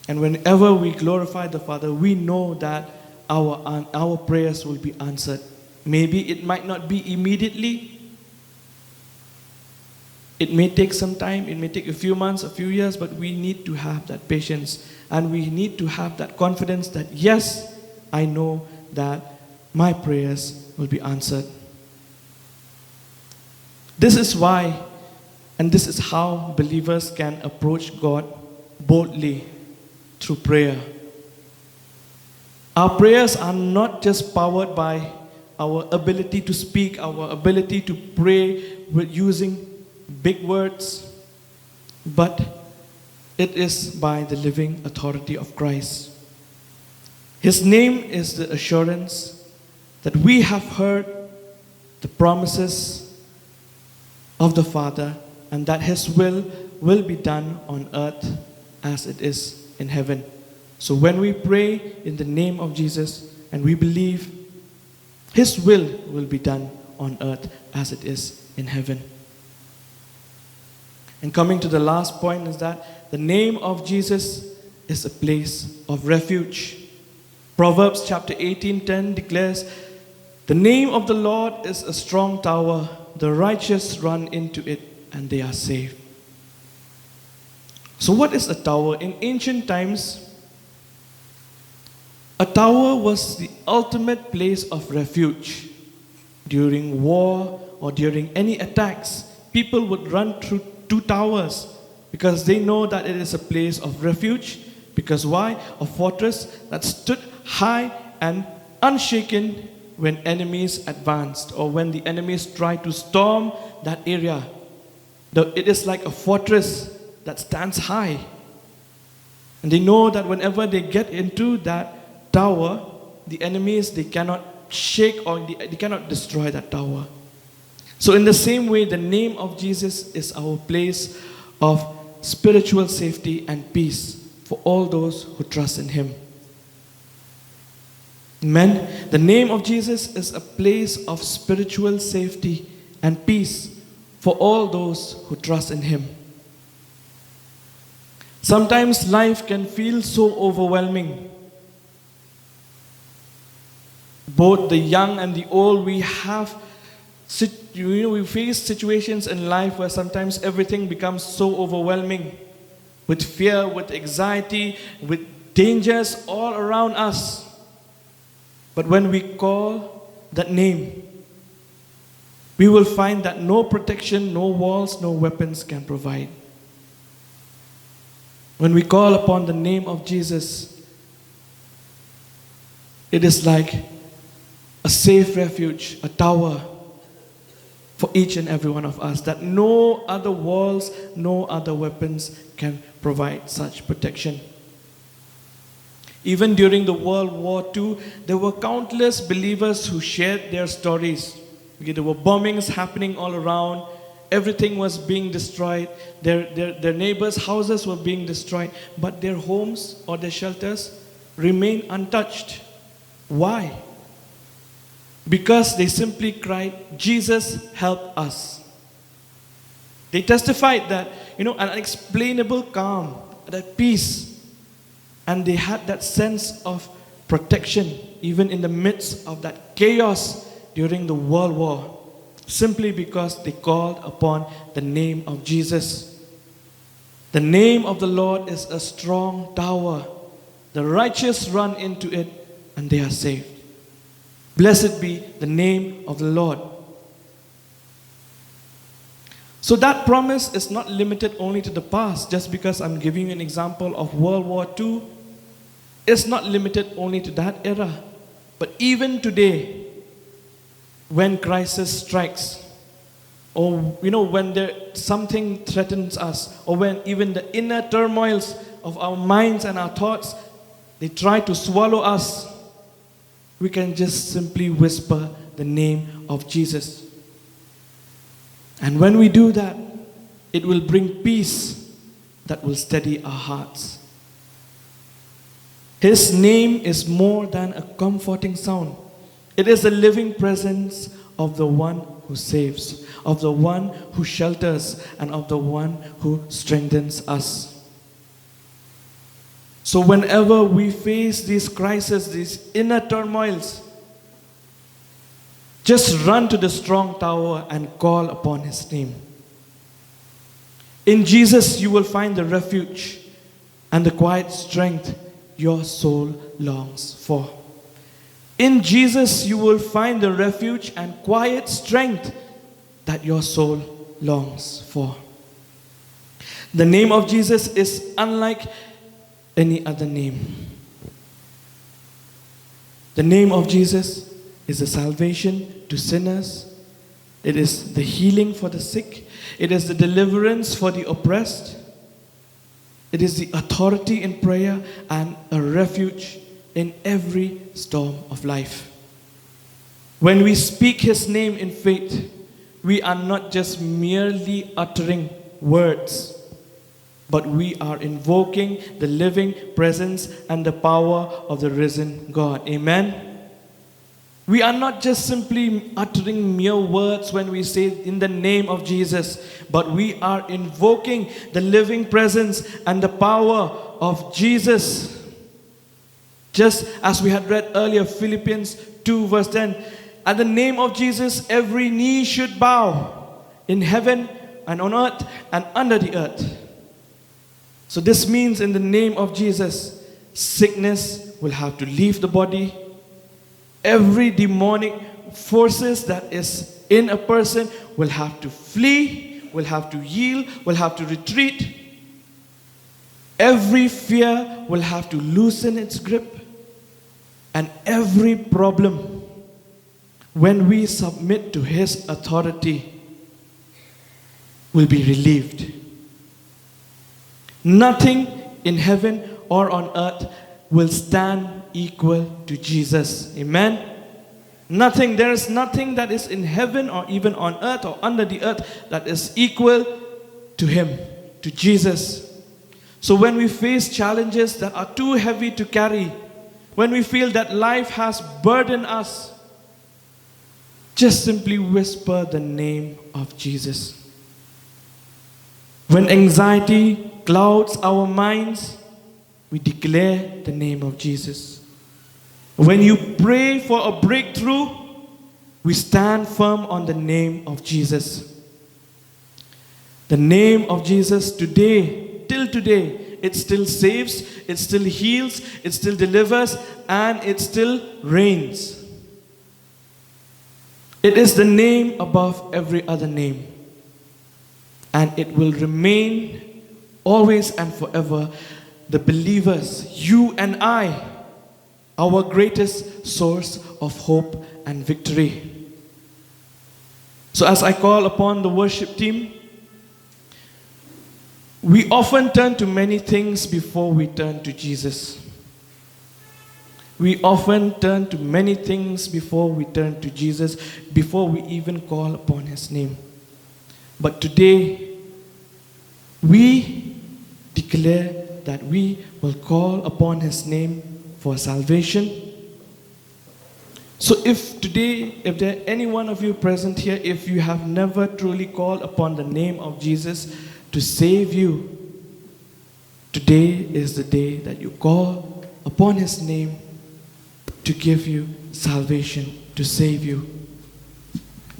And whenever we glorify the Father, we know that our prayers will be answered. Maybe it might not be immediately. It may take some time, it may take a few months, a few years, but we need to have that patience. And we need to have that confidence that, yes, I know that my prayers will be answered. This is why, and this is how believers can approach God boldly through prayer. Our prayers are not just powered by our ability to speak, our ability to pray with using big words, but it is by the living authority of Christ. His name is the assurance that we have heard the promises of the Father and that His will be done on earth as it is in heaven. So when we pray in the name of Jesus and we believe His will be done on earth as it is in heaven. And coming to the last point is that the name of Jesus is a place of refuge. Proverbs chapter 18:10 declares, "The name of the Lord is a strong tower. The righteous run into it and they are safe." So what is a tower? In ancient times, a tower was the ultimate place of refuge. During war or during any attacks, people would run through two towers because they know that it is a place of refuge. Because why? A fortress that stood high and unshaken when enemies advanced or when the enemies tried to storm that area. It is like a fortress that stands high. And they know that whenever they get into that tower, the enemies, they cannot shake or they cannot destroy that tower. So in the same way, the name of Jesus is our place of spiritual safety and peace for all those who trust in Him. Amen. The name of Jesus is a place of spiritual safety and peace for all those who trust in Him. Sometimes life can feel so overwhelming. Both the young and the old, we face situations in life where sometimes everything becomes so overwhelming, with fear, with anxiety, with dangers all around us. But when we call that name, we will find that no protection, no walls, no weapons can provide. When we call upon the name of Jesus, it is like a safe refuge, a tower for each and every one of us, that no other walls, no other weapons can provide such protection. Even during the World War II, there were countless believers who shared their stories. There were bombings happening all around. Everything was being destroyed. Their neighbors' houses were being destroyed. But their homes or their shelters remained untouched. Why? Because they simply cried, "Jesus, help us." They testified that, an unexplainable calm, that peace. And they had that sense of protection even in the midst of that chaos during the World War. simply because they called upon the name of Jesus. The name of the Lord is a strong tower. The righteous run into it and they are saved. Blessed be the name of the Lord. So that promise is not limited only to the past. Just because I'm giving you an example of World War II, it's not limited only to that era. But even today, when crisis strikes, or when something threatens us, or when even the inner turmoils of our minds and our thoughts, they try to swallow us, we can just simply whisper the name of Jesus. And when we do that, it will bring peace that will steady our hearts. His name is more than a comforting sound. It is the living presence of the one who saves, of the one who shelters, and of the one who strengthens us. So whenever we face these crises, these inner turmoils, just run to the strong tower and call upon His name. In Jesus, you will find the refuge and the quiet strength your soul longs for. In Jesus, you will find the refuge and quiet strength that your soul longs for. The name of Jesus is unlike any other name. The name of Jesus is the salvation to sinners. It is the healing for the sick. It is the deliverance for the oppressed. It is the authority in prayer and a refuge in every storm of life. When we speak His name in faith, we are not just merely uttering words, but we are invoking the living presence and the power of the risen God. Amen. We are not just simply uttering mere words when we say in the name of Jesus, but we are invoking the living presence and the power of Jesus. Just as we had read earlier, Philippians 2 verse 10, at the name of Jesus, every knee should bow in heaven and on earth and under the earth. So this means in the name of Jesus, sickness will have to leave the body. Every demonic forces that is in a person will have to flee, will have to yield, will have to retreat. Every fear will have to loosen its grip. And every problem, when we submit to His authority, will be relieved. Nothing in heaven or on earth will stand equal to Jesus. Amen. Nothing. There is nothing that is in heaven or even on earth or under the earth that is equal to Him, to Jesus. So when we face challenges that are too heavy to carry, when we feel that life has burdened us, just simply whisper the name of Jesus. When anxiety clouds our minds, we declare the name of Jesus. When you pray for a breakthrough, we stand firm on the name of Jesus. The name of Jesus today, till today, it still saves, it still heals, it still delivers, and it still reigns. It is the name above every other name. And it will remain always and forever the believers, you and I, our greatest source of hope and victory. So as I call upon the worship team, we often turn to many things before we turn to Jesus. We often turn to many things before we turn to Jesus, before we even call upon His name. But today, we declare that we will call upon His name for salvation. So if today, if there any one of you present here, if you have never truly called upon the name of Jesus to save you, today is the day that you call upon His name to give you salvation, to save you.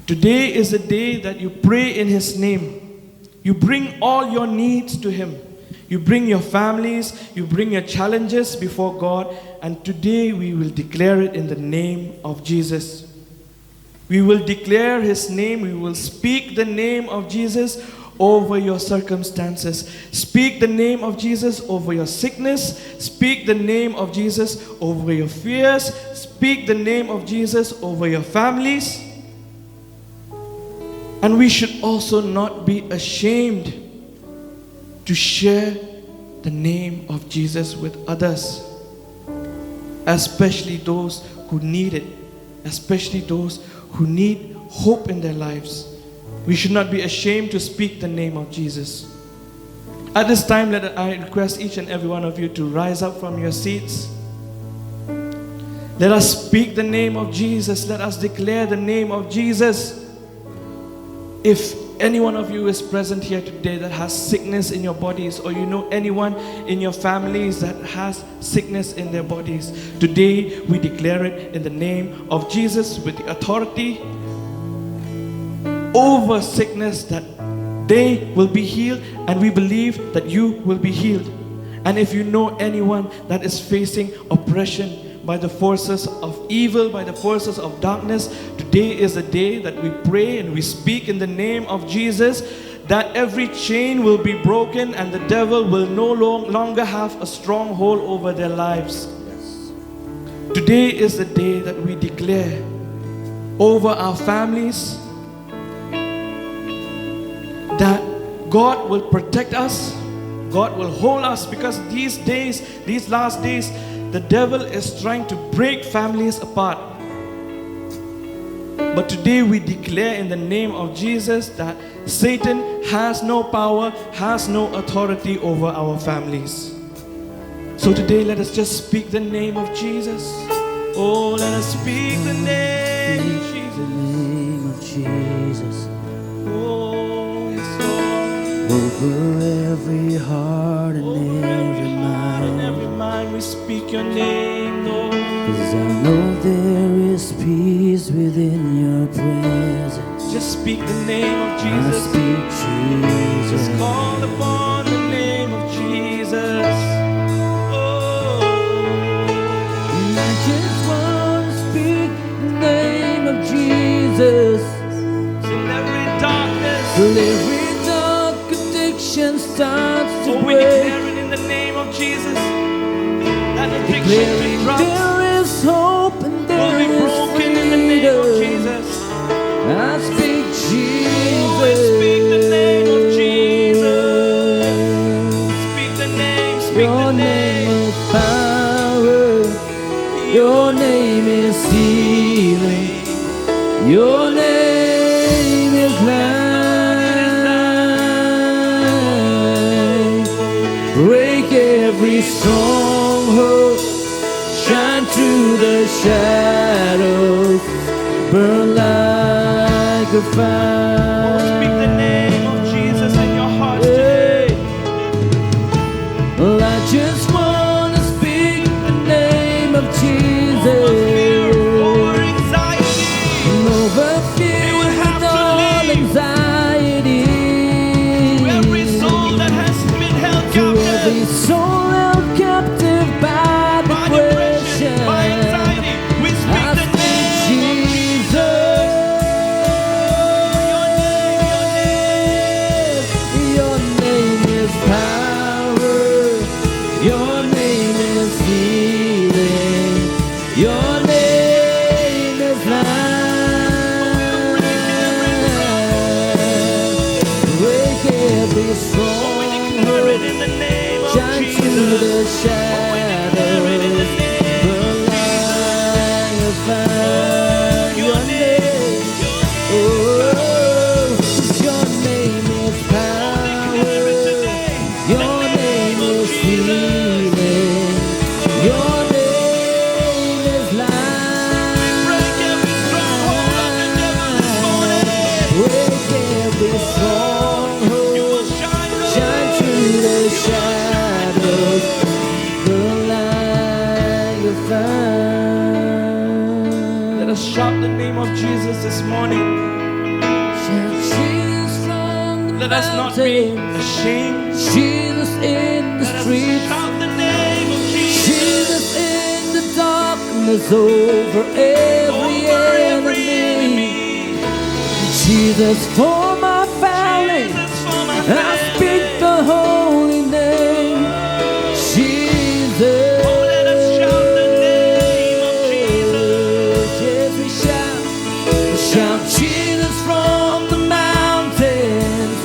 Today is the day that you pray in His name. You bring all your needs to Him. You bring your families, you bring your challenges before God, and today we will declare it in the name of Jesus. We will declare His name, we will speak the name of Jesus over your circumstances. Speak the name of Jesus over your sickness. Speak the name of Jesus over your fears. Speak the name of Jesus over your families. And we should also not be ashamed to share the name of Jesus with others, especially those who need it, especially those who need hope in their lives. We should not be ashamed to speak the name of Jesus. At this time, I request each and every one of you to rise up from your seats. Let us speak the name of Jesus. Let us declare the name of Jesus. If any one of you is present here today that has sickness in your bodies, or you know anyone in your families that has sickness in their bodies, today we declare it in the name of Jesus with the authority over sickness, that they will be healed, and we believe that you will be healed. And if you know anyone that is facing oppression by the forces of evil, by the forces of darkness, today is the day that we pray and we speak in the name of Jesus, that every chain will be broken and the devil will no longer have a stronghold over their lives. Today is the day that we declare over our families that God will protect us, God will hold us, because these days, these last days, the devil is trying to break families apart. But today we declare in the name of Jesus that Satan has no power, has no authority over our families. So today let us just speak the name of Jesus. Oh, let us speak the name of Jesus. The name of Jesus. Oh, yes, Lord. Over every heart and every mind. Every mind we speak your name, Lord. 'Cause I know there is peace within your presence. Just speak the name of I Jesus. speak Jesus. Just call upon the name of Jesus. Oh, I just want to speak the name of Jesus. till every darkness. Till every dark addiction starts to Oh, we break. declare it in the name of Jesus. That addiction be Declaring dropped, there is hope and will there be is broken in the name of freedom. Jesus. I speak Oh, we Jesus. speak the name of Jesus. Speak the name, speak Your the name name. is power. Your name is healing. Your name is life. Break every stronghold. Shine through the shadows. Burn like a fire. Speak the name of Jesus in your heart today. Well, I just want to speak the name of Over Jesus. fear, over anxiety. Over fear They will have and to all leave. anxiety. To every soul that has been held To every captive soul held captive by by depression, depression. by anxiety, we I speak the speak name of Jesus. Your name is power. Your name is healing. Your name is life. Break every Oh, we declare it stronghold. in the name of Shine through the Jesus. Oh, we declare it in the shadows. name Burn of like a Jesus. fire. Your name, Oh, your name is declare it power. today. Your name is healing. Your name is life. Break every stronghold of the devil this morning. Break every You stronghold. will shine Shine through the shadows. Burn like a fire. Let us shout the name of Jesus this morning. Shout Jesus from the Let us not be mountains. ashamed. Jesus in the Let us streets. shout the name of Jesus. Jesus in the darkness over every enemy. Jesus for my family. Jesus for my I family. speak the holy name. Jesus. Oh, let us shout the name of Jesus. Yes, we shout. Shout Jesus from the mountains.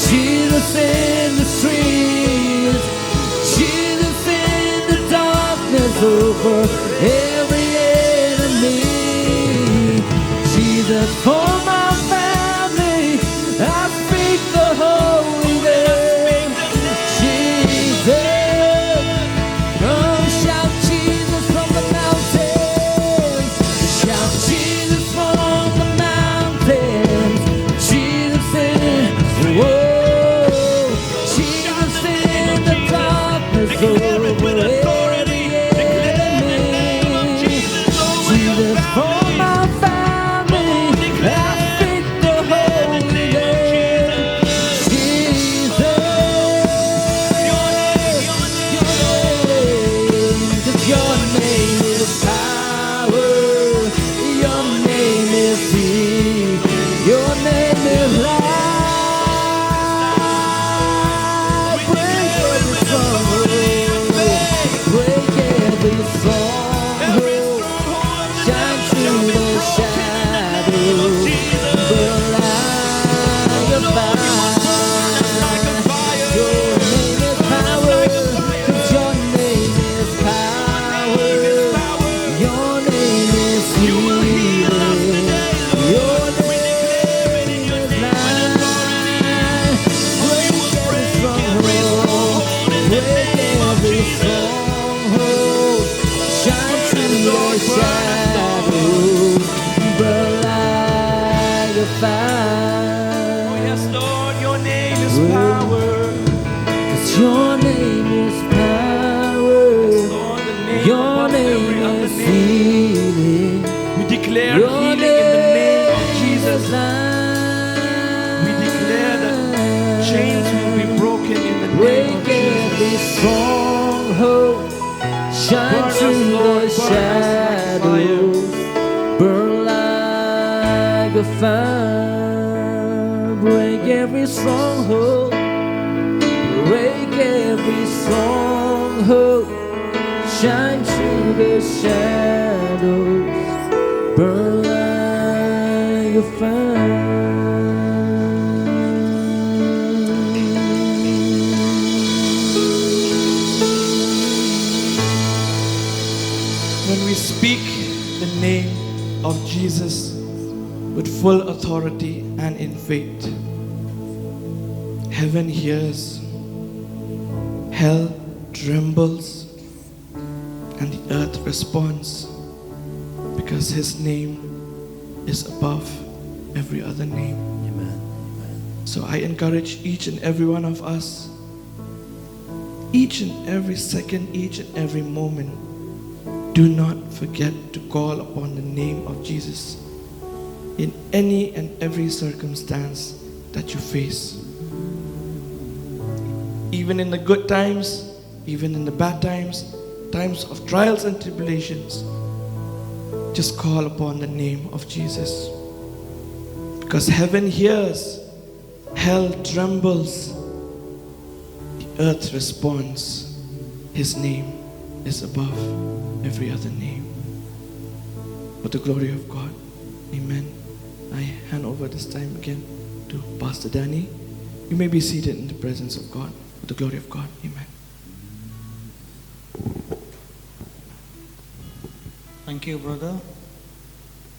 Jesus in the streets. Jesus in the darkness over every enemy. Jesus for my family. I speak the holy name. Jesus. Oh, shout Jesus from the mountains. Shout Jesus from the mountains. Jesus in, whoa. Jesus in the darkness over every enemy. Jesus for my family. I speak the holy name. Jesus. Your name is power. Your name is peace. Your name is life. Break every stronghold. Break every stronghold. Shine through the shadows. Burn like a fire. Your name is power. 'Cause your name is power. Your name is healing. Your name is life. Break every stronghold. Break every stronghold. Shine through the shadows. Burn like a fire. Oh, yes, Lord, your name is power. 'Cause your name is power. Lord, the name Your above name every other is name. healing. We declare Your healing in the name of name Jesus. is life. We declare that chains will be broken in the name Break of Jesus. every stronghold. Shine Burn us, through Lord, the burn us like shadows. Burn like a fire. Break every stronghold. Break every stronghold. Shine through the shadows. Burn like a When we speak the name of Jesus with full authority and in faith, heaven hears, hell trembles, and the earth responds because his name is above every other name. Amen. So I encourage each and every one of us, each and every second, each and every moment, do not forget to call upon the name of Jesus in any and every circumstance that you face. Even in the good times, even in the bad times, times of trials and tribulations, just call upon the name of Jesus. Because heaven hears, hell trembles, the earth responds. His name is above every other name. For the glory of God. Amen. I hand over this time again to Pastor Danny. You may be seated in the presence of God. For the glory of God. Amen. Thank you, brother.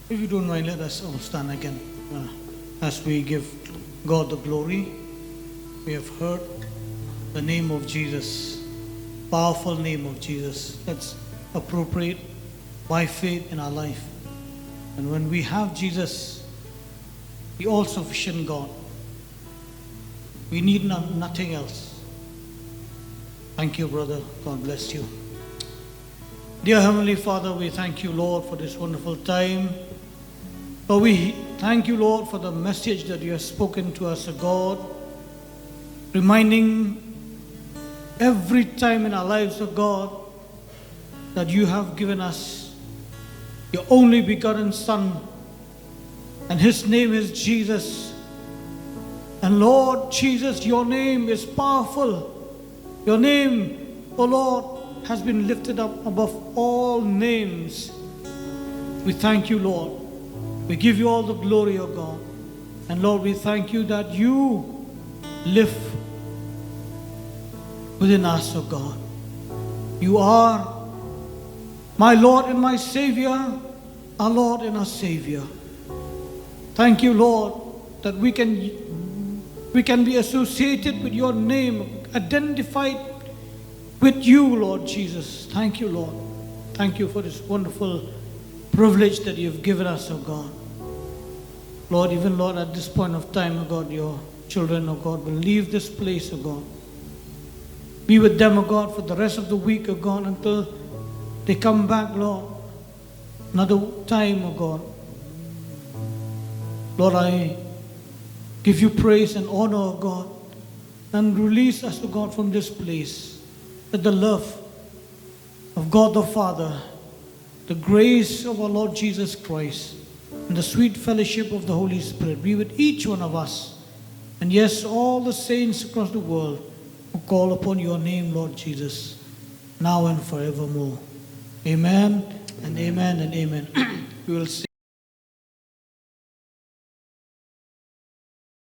If you don't mind, let us all stand again as we give God the glory. We have heard the name of Jesus, powerful name of Jesus. That's appropriate by faith in our life. And when we have Jesus, the all-sufficient God, we need nothing else. Thank you, brother. God bless you. Dear Heavenly Father, we thank you, Lord, for this wonderful time Lord, we thank you, Lord, for the message that you have spoken to us, O God, reminding every time in our lives, O God, that you have given us your only begotten Son, and his name is Jesus. And Lord Jesus, your name is powerful. Your name, O Lord, has been lifted up above all names. We thank you, Lord. We give you all the glory, O God. And Lord, we thank you that you live within us, O God. You are my Lord and my Savior, our Lord and our Savior. Thank you, Lord, that we can be associated with your name, identified with you, Lord Jesus. Thank you, Lord. Thank you for this wonderful privilege that you've given us, O God. Lord, even Lord, at this point of time, O God, your children, O God, will leave this place, O God. Be with them, O God, for the rest of the week, O God, until they come back, Lord. Another time, O God. Lord, I give you praise and honor, O God, and release us, O God, from this place. That the love of God the Father, the grace of our Lord Jesus Christ, and the sweet fellowship of the Holy Spirit be with each one of us. And yes, all the saints across the world who call upon your name, Lord Jesus, now and forevermore. Amen and amen and amen. We will sing.